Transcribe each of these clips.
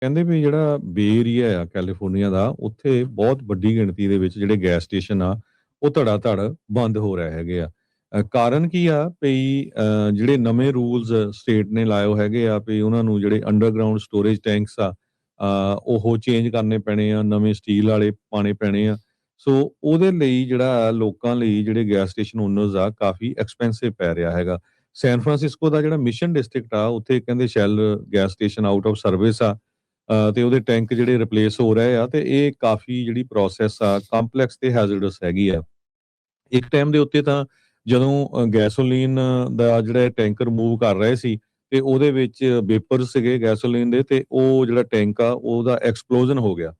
ਕਹਿੰਦੇ ਵੀ ਜਿਹੜਾ ਬੇ ਏਰੀਆ ਆ ਕੈਲੀਫੋਰਨੀਆ ਦਾ ਉੱਥੇ ਬਹੁਤ ਵੱਡੀ ਗਿਣਤੀ ਦੇ ਵਿੱਚ ਜਿਹੜੇ ਗੈਸ ਸਟੇਸ਼ਨ ਆ ਉਹ ਧੜਾ ਧੜ ਬੰਦ ਹੋ ਰਹੇ ਹੈਗੇ ਆ। ਕਾਰਨ ਕੀ ਆ ਵੀ ਜਿਹੜੇ ਨਵੇਂ ਰੂਲਸ ਸਟੇਟ ਨੇ ਲਾਏ ਹੈਗੇ ਆ ਵੀ ਉਹਨਾਂ ਨੂੰ ਜਿਹੜੇ ਅੰਡਰਗਰਾਉਂਡ ਸਟੋਰੇਜ ਟੈਂਕਸ ਆ ਉਹ ਚੇਂਜ ਕਰਨੇ ਪੈਣੇ ਆ, ਨਵੇਂ ਸਟੀਲ ਵਾਲੇ ਪਾਣੇ ਪੈਣੇ ਆ। ਸੋ ਉਹਦੇ ਲਈ ਜਿਹੜਾ ਲੋਕਾਂ ਲਈ ਜਿਹੜੇ ਗੈਸ ਸਟੇਸ਼ਨ ਓਨਰਸ ਆ ਕਾਫੀ ਐਕਸਪੈਂਸਿਵ ਪੈ ਰਿਹਾ ਹੈਗਾ। ਸੈਨ ਫਰਾਂਸਿਸਕੋ ਦਾ ਜਿਹੜਾ ਮਿਸ਼ਨ ਡਿਸਟ੍ਰਿਕਟ ਆ ਉੱਥੇ ਕਹਿੰਦੇ shell gas station out of service ਆ। ਤੇ ਉਹਦੇ ਟੈਂਕ ਜਿਹੜੇ ਰਿਪਲੇਸ ਹੋ ਰਹੇ ਆ ਤੇ ਇਹ ਕਾਫੀ ਜਿਹੜੀ ਪ੍ਰੋਸੈਸ ਆ ਕੰਪਲੈਕਸ ਤੇ ਹੈਜ਼ਰਡਸ ਹੈਗੀ ਆ। ਇੱਕ ਟਾਈਮ ਦੇ ਉੱਤੇ ਤਾਂ ਜਦੋਂ ਗੈਸੋਲੀਨ ਦਾ ਜਿਹੜਾ ਟੈਂਕਰ ਮੂਵ ਕਰ ਰਹੇ ਸੀ ਤੇ ਉਹਦੇ ਵਿੱਚ ਵੇਪਰ ਸੀਗੇ ਗੈਸੋਲੀਨ ਦੇ ਤੇ ਉਹ ਜਿਹੜਾ ਟੈਂਕ ਆ ਉਹਦਾ ਐਕਸਪਲੋਜ਼ਨ ਹੋ ਗਿਆ।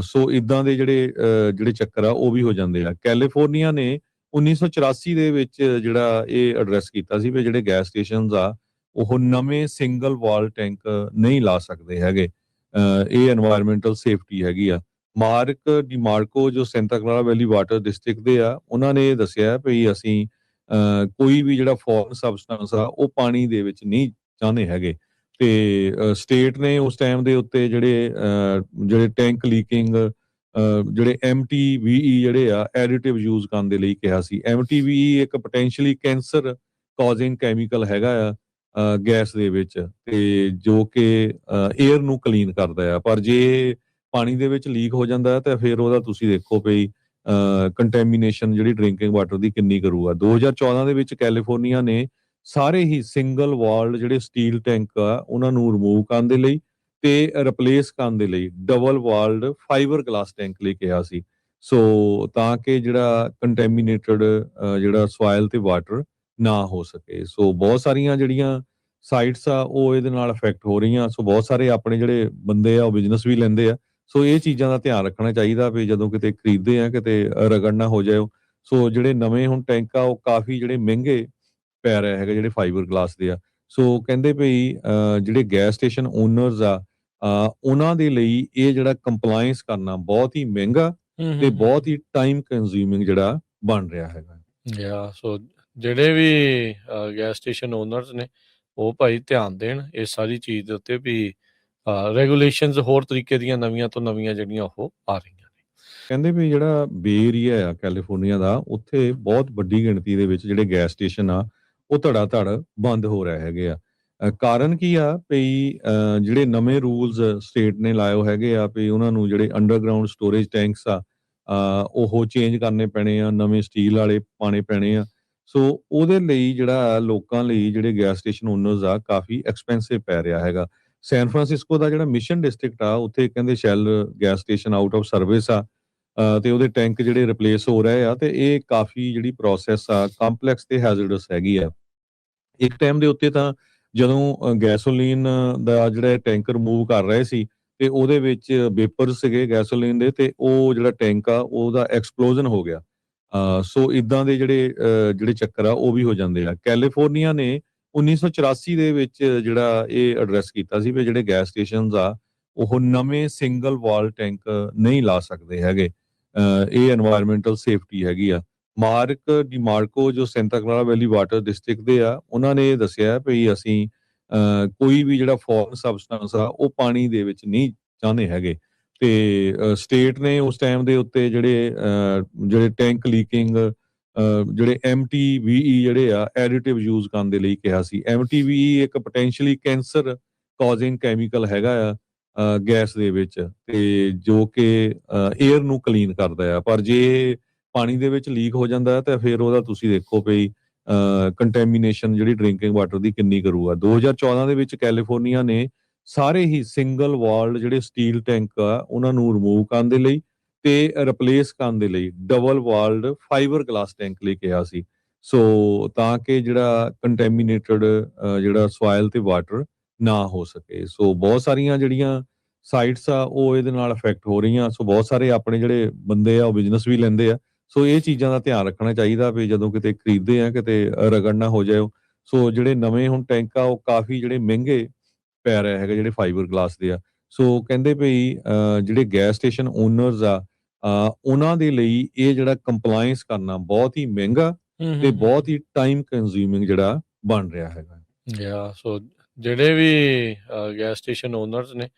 ਸੋ ਇਦਾਂ ਦੇ ਜਿਹੜੇ ਚੱਕਰ ਆ ਉਹ ਵੀ ਹੋ ਜਾਂਦੇ ਆ। ਕੈਲੀਫੋਰਨੀਆ ਨੇ 1984 ਦੇ ਵਿੱਚ ਜਿਹੜਾ ਇਹ ਐਡਰੈਸ ਕੀਤਾ ਸੀ ਵੀ ਜਿਹੜੇ ਗੈਸ ਸਟੇਸ਼ਨਸ ਆ ਉਹ ਨਵੇਂ ਸਿੰਗਲ ਵਾਲ ਟੈਂਕ ਨਹੀਂ ਲਾ ਸਕਦੇ ਹੈਗੇ। ਇਹ এনवायरमेंटल ਸੇਫਟੀ ਹੈਗੀ ਆ। ਮਾਰਕ ਡਿਮਾਰਕੋ ਜੋ ਸੈਂਟਾ ਕਲਾਰਾ ਵੈਲੀ ਵਾਟਰ ਡਿਸਟ੍ਰਿਕਟ ਦੇ ਆ ਉਹਨਾਂ ਨੇ ਇਹ ਦੱਸਿਆ ਵੀ ਅਸੀਂ ਕੋਈ ਵੀ ਜਿਹੜਾ ਫੋਰਨ ਸਬਸਟੈਂਸ ਆ ਉਹ ਪਾਣੀ ਦੇ ਵਿੱਚ ਨਹੀਂ ਚਾਹੁੰਦੇ ਹੈਗੇ। ਤੇ ਸਟੇਟ ਨੇ ਉਸ ਟਾਈਮ ਦੇ ਉੱਤੇ ਜਿਹੜੇ ਟੈਂਕ ਲੀਕਿੰਗ ਜਿਹੜੇ MTVE ਜਿਹੜੇ ਆ ਐਡੀਟਿਵ ਯੂਜ਼ ਕਰਨ ਦੇ ਲਈ ਕਿਹਾ ਸੀ। MTVE ਇੱਕ ਪੋਟੈਂਸ਼ੀਅਲੀ ਕੈਂਸਰ ਕਾਜ਼ਿੰਗ ਕੈਮੀਕਲ ਹੈਗਾ ਆ ਗੈਸ ਦੇ ਵਿੱਚ ਤੇ ਜੋ ਕਿ 에ਅਰ ਨੂੰ ਕਲੀਨ ਕਰਦਾ ਆ। ਪਰ ਜੇ ਪਾਣੀ ਦੇ ਵਿੱਚ ਲੀਕ ਹੋ ਜਾਂਦਾ ਹੈ ਤਾਂ ਫਿਰ ਉਹਦਾ ਤੁਸੀਂ ਦੇਖੋ ਵੀ ਕੰਟੈਮੀਨੇਸ਼ਨ ਜਿਹੜੀ ਡਰਿੰਕਿੰਗ ਵਾਟਰ ਦੀ ਕਿੰਨੀ ਕਰੂਗਾ। 2014 ਦੇ ਵਿੱਚ ਕੈਲੀਫੋਰਨੀਆ ਨੇ ਸਾਰੇ ਹੀ ਸਿੰਗਲ ਵਾਲਡ ਜਿਹੜੇ ਸਟੀਲ ਟੈਂਕ ਆ ਉਹਨਾਂ ਨੂੰ ਰਿਮੂਵ ਕਰਨ ਦੇ ਲਈ ਤੇ ਰਿਪਲੇਸ ਕਰਨ ਦੇ ਲਈ double walled fibre glass tank ਲਈ ਕਿਹਾ ਸੀ। ਸੋ ਤਾਂ ਕਿ ਜਿਹੜਾ ਕੰਟੈਮੀਨੇਟਡ ਜਿਹੜਾ ਸੋਇਲ ਤੇ ਵਾਟਰ ਨਾ ਹੋ ਸਕੇ। ਸੋ ਬਹੁਤ ਸਾਰੀਆਂ ਜਿਹੜੀਆਂ ਸਾਈਟਸ ਆ ਉਹ ਇਹਦੇ ਨਾਲ ਅਫੈਕਟ ਹੋ ਰਹੀਆਂ। ਸੋ ਬਹੁਤ ਸਾਰੇ ਆਪਣੇ ਜਿਹੜੇ ਬੰਦੇ ਆ ਉਹ ਬਿਜ਼ਨਸ ਵੀ ਲੈਂਦੇ ਆ। ਸੋ ਇਹ ਚੀਜ਼ਾਂ ਦਾ ਧਿਆਨ ਰੱਖਣਾ ਚਾਹੀਦਾ ਵੀ ਜਦੋਂ ਕਿਤੇ ਖਰੀਦਦੇ ਆ ਕਿਤੇ ਰਗੜ ਨਾ ਹੋ ਜਾਏ। ਸੋ ਜਿਹੜੇ ਨਵੇਂ ਹੁਣ ਟੈਂਕ ਆ ਉਹ ਕਾਫੀ ਜਿਹੜੇ ਮਹਿੰਗੇ ਪੈ ਰਹੇ ਹੈਗੇ ਜਿਹੜੇ ਫਾਈਬਰ ਗਲਾਸ ਦੇ ਆ। ਸੋ ਕਹਿੰਦੇ ਵੀ ਜਿਹੜੇ ਗੈਸ ਸਟੇਸ਼ਨ ਓਨਰਸ ਆ ਉਹਨਾਂ ਦੇ ਲਈ ਇਹ ਜਿਹੜਾ ਕੰਪਲਾਈਂਸ ਕਰਨਾ ਬਹੁਤ ਹੀ ਮਹਿੰਗਾ ਹੂੰ, ਤੇ ਹੂੰ, ਹੂੰ। ਬਹੁਤ ਹੀ ਟਾਈਮ ਕੰਜ਼ਿਊਮਿੰਗ ਜਿਹੜਾ ਬਣ ਰਿਹਾ ਹੈਗਾ। ਸੋ ਜਿਹੜੇ ਵੀ ਗੈਸ ਸਟੇਸ਼ਨ ਓਨਰਸ ਨੇ ਉਹ ਭਾਈ ਧਿਆਨ ਦੇਣ ਇਸ ਸਾਰੀ ਚੀਜ਼ ਦੇ ਉੱਤੇ ਵੀ ਰੈਗੂਲੇਸ਼ਨਸ ਹੋਰ ਤਰੀਕੇ ਦੀਆਂ ਨਵੀਆਂ ਤੋਂ ਨਵੀਆਂ ਜਿਹੜੀਆਂ ਉਹ ਆ ਰਹੀਆਂ ਨੇ। ਕਹਿੰਦੇ ਵੀ ਜਿਹੜਾ ਬੇ ਏਰੀਆ ਆ ਕੈਲੀਫੋਰਨੀਆ ਦਾ ਉੱਥੇ ਬਹੁਤ ਵੱਡੀ ਗਿਣਤੀ ਦੇ ਵਿੱਚ ਜਿਹੜੇ ਗੈਸ ਸਟੇਸ਼ਨ ਆ ਉਹ ਧੜਾ ਧੜ ਬੰਦ ਹੋ ਰਹੇ ਹੈਗੇ ਆ। ਕਾਰਨ ਕੀ ਆ ਵੀ ਜਿਹੜੇ ਨਵੇਂ ਰੂਲਸ ਸਟੇਟ ਨੇ ਲਾਏ ਹੈਗੇ ਆ ਵੀ ਉਹਨਾਂ ਨੂੰ ਜਿਹੜੇ ਅੰਡਰਗਰਾਉਂਡ ਸਟੋਰੇਜ ਟੈਂਕਸ ਆ ਉਹ ਚੇਂਜ ਕਰਨੇ ਪੈਣੇ ਆ, ਨਵੇਂ ਸਟੀਲ ਵਾਲੇ ਪਾਣੇ ਪੈਣੇ ਆ। ਸੋ ਉਹਦੇ ਲਈ ਜਿਹੜਾ ਲੋਕਾਂ ਲਈ ਜਿਹੜੇ ਗੈਸ ਸਟੇਸ਼ਨ ਓਨਰਸ ਆ ਕਾਫੀ ਐਕਸਪੈਂਸਿਵ ਪੈ ਰਿਹਾ ਹੈਗਾ। ਸੈਨ ਫਰਾਂਸਿਸਕੋ ਦਾ ਜਿਹੜਾ ਮਿਸ਼ਨ ਡਿਸਟ੍ਰਿਕਟ ਆ ਉੱਥੇ ਕਹਿੰਦੇ shell gas station out of service ਆ। ਤੇ ਉਹਦੇ ਟੈਂਕ ਜਿਹੜੇ ਰਿਪਲੇਸ ਹੋ ਰਹੇ ਆ ਤੇ ਇਹ ਕਾਫੀ ਜਿਹੜੀ ਪ੍ਰੋਸੈਸ ਆ ਕੰਪਲੈਕਸ ਤੇ ਹੈਜ਼ਰਡਸ ਹੈਗੀ ਆ। ਇੱਕ ਟਾਈਮ ਦੇ ਉੱਤੇ ਤਾਂ ਜਦੋਂ ਗੈਸੋਲੀਨ ਦਾ ਜਿਹੜਾ ਟੈਂਕਰ ਮੂਵ ਕਰ ਰਹੇ ਸੀ ਤੇ ਉਹਦੇ ਵਿੱਚ ਵੇਪਰ ਸੀਗੇ ਗੈਸੋਲੀਨ ਦੇ ਤੇ ਉਹ ਜਿਹੜਾ ਟੈਂਕ ਆ ਉਹਦਾ ਐਕਸਪਲੋਜ਼ਨ ਹੋ ਗਿਆ। ਸੋ ਇਦਾਂ ਦੇ ਜਿਹੜੇ ਚੱਕਰ ਆ ਉਹ ਵੀ ਹੋ ਜਾਂਦੇ ਆ। ਕੈਲੀਫੋਰਨੀਆ ਨੇ 1984 ਦੇ ਵਿੱਚ ਜਿਹੜਾ ਇਹ ਐਡਰੈਸ ਕੀਤਾ ਸੀ ਵੀ ਜਿਹੜੇ ਗੈਸ ਸਟੇਸ਼ਨਸ ਆ ਉਹ ਨਵੇਂ ਸਿੰਗਲ ਵਾਲ ਟੈਂਕ ਨਹੀਂ ਲਾ ਸਕਦੇ ਹੈਗੇ। ਇਹ এনवायरमेंटल ਸੇਫਟੀ ਹੈਗੀ ਆ। ਮਾਰਕ ਡਿਮਾਰਕੋ ਜੋ ਸੈਂਟਾ ਕਲਾਰਾ ਵੈਲੀ ਵਾਟਰ ਡਿਸਟ੍ਰਿਕਟ ਦੇ ਆ ਉਹਨਾਂ ਨੇ ਇਹ ਦੱਸਿਆ ਵੀ ਅਸੀਂ ਕੋਈ ਵੀ ਜਿਹੜਾ ਫੋਰਨ ਸਬਸਟੈਂਸ ਆ ਉਹ ਪਾਣੀ ਦੇ ਵਿੱਚ ਨਹੀਂ ਚਾਹੁੰਦੇ ਹੈਗੇ। ਤੇ ਸਟੇਟ ਨੇ ਉਸ ਟਾਈਮ ਦੇ ਉੱਤੇ ਜਿਹੜੇ ਟੈਂਕ ਲੀਕਿੰਗ ਜਿਹੜੇ MTVE ਜਿਹੜੇ ਆ ਐਡੀਟਿਵ ਯੂਜ਼ ਕਰਨ ਦੇ ਲਈ ਕਿਹਾ ਸੀ। MTVE ਇੱਕ ਪੋਟੈਂਸ਼ੀਅਲੀ ਕੈਂਸਰ ਕਾਜ਼ਿੰਗ ਕੈਮੀਕਲ ਹੈਗਾ ਆ ਗੈਸ ਦੇ ਵਿੱਚ ਤੇ ਜੋ ਕਿ 에ਅਰ ਨੂੰ ਕਲੀਨ ਕਰਦਾ ਆ। ਪਰ ਜੇ ਪਾਣੀ ਦੇ ਵਿੱਚ ਲੀਕ ਹੋ ਜਾਂਦਾ ਹੈ ਤਾਂ ਫਿਰ ਉਹਦਾ ਤੁਸੀਂ ਦੇਖੋ ਵੀ ਕੰਟੈਮੀਨੇਸ਼ਨ ਜਿਹੜੀ ਡਰਿੰਕਿੰਗ ਵਾਟਰ ਦੀ ਕਿੰਨੀ ਕਰੂਗਾ। 2014 ਦੇ ਵਿੱਚ ਕੈਲੀਫੋਰਨੀਆ ਨੇ ਸਾਰੇ ਹੀ ਸਿੰਗਲ ਵਾਲਡ ਜਿਹੜੇ ਸਟੀਲ ਟੈਂਕ ਆ ਉਹਨਾਂ ਨੂੰ ਰਿਮੂਵ ਕਰਨ ਦੇ ਲਈ ਤੇ ਰਿਪਲੇਸ ਕਰਨ ਦੇ ਲਈ double walled fibre glass tank ਲਈ ਕਿਹਾ ਸੀ। ਸੋ ਤਾਂ ਕਿ ਜਿਹੜਾ ਕੰਟੈਮੀਨੇਟਡ ਜਿਹੜਾ ਸੋਇਲ ਤੇ ਵਾਟਰ ਨਾ ਹੋ ਸਕੇ। ਸੋ ਬਹੁਤ ਸਾਰੀਆਂ ਜਿਹੜੀਆਂ ਸਾਈਟਸ ਆ ਉਹ ਇਹਦੇ ਨਾਲ ਅਫੈਕਟ ਹੋ ਰਹੀਆਂ। ਸੋ ਬਹੁਤ ਸਾਰੇ ਆਪਣੇ ਜਿਹੜੇ ਬੰਦੇ ਆ ਉਹ ਬਿਜ਼ਨਸ ਵੀ ਲੈਂਦੇ ਆ। ਸੋ ਇਹ ਚੀਜ਼ਾਂ ਦਾ ਧਿਆਨ ਰੱਖਣਾ ਚਾਹੀਦਾ ਵੀ ਜਦੋਂ ਕਿਤੇ ਖਰੀਦਦੇ ਆ ਕਿਤੇ ਰਗੜ ਨਾ ਹੋ ਜਾਏ। ਸੋ ਜਿਹੜੇ ਨਵੇਂ ਹੁਣ ਟੈਂਕ ਆ ਉਹ ਕਾਫੀ ਜਿਹੜੇ ਮਹਿੰਗੇ ਪੈ ਰਹੇ ਹੈਗੇ ਜਿਹੜੇ ਫਾਈਬਰ ਗਲਾਸ ਦੇ ਆ। ਸੋ ਕਹਿੰਦੇ ਵੀ ਜਿਹੜੇ ਗੈਸ ਸਟੇਸ਼ਨ ਓਨਰਸ ਆ ਉਹਨਾਂ ਦੇ ਲਈ ਇਹ ਜਿਹੜਾ ਕੰਪਲਾਈਂਸ ਕਰਨਾ ਬਹੁਤ ਹੀ ਮਹਿੰਗਾ ਹੂੰ, ਤੇ ਹੂੰ, ਹੂੰ। ਬਹੁਤ ਹੀ ਟਾਈਮ ਕੰਜ਼ਿਊਮਿੰਗ ਜਿਹੜਾ ਬਣ ਰਿਹਾ ਹੈਗਾ। ਸੋ ਜਿਹੜੇ ਵੀ ਗੈਸ ਸਟੇਸ਼ਨ ਓਨਰਸ ਨੇ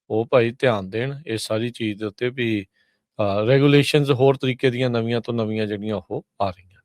ਉਹ ਭਾਈ ਧਿਆਨ ਦੇਣ ਇਸ ਸਾਰੀ ਚੀਜ਼ ਦੇ ਉੱਤੇ ਵੀ ਰੈਗੂਲੇਸ਼ਨਸ ਹੋਰ ਤਰੀਕੇ ਦੀਆਂ ਨਵੀਆਂ ਤੋਂ ਨਵੀਆਂ ਜਿਹੜੀਆਂ ਉਹ ਆ ਰਹੀਆਂ।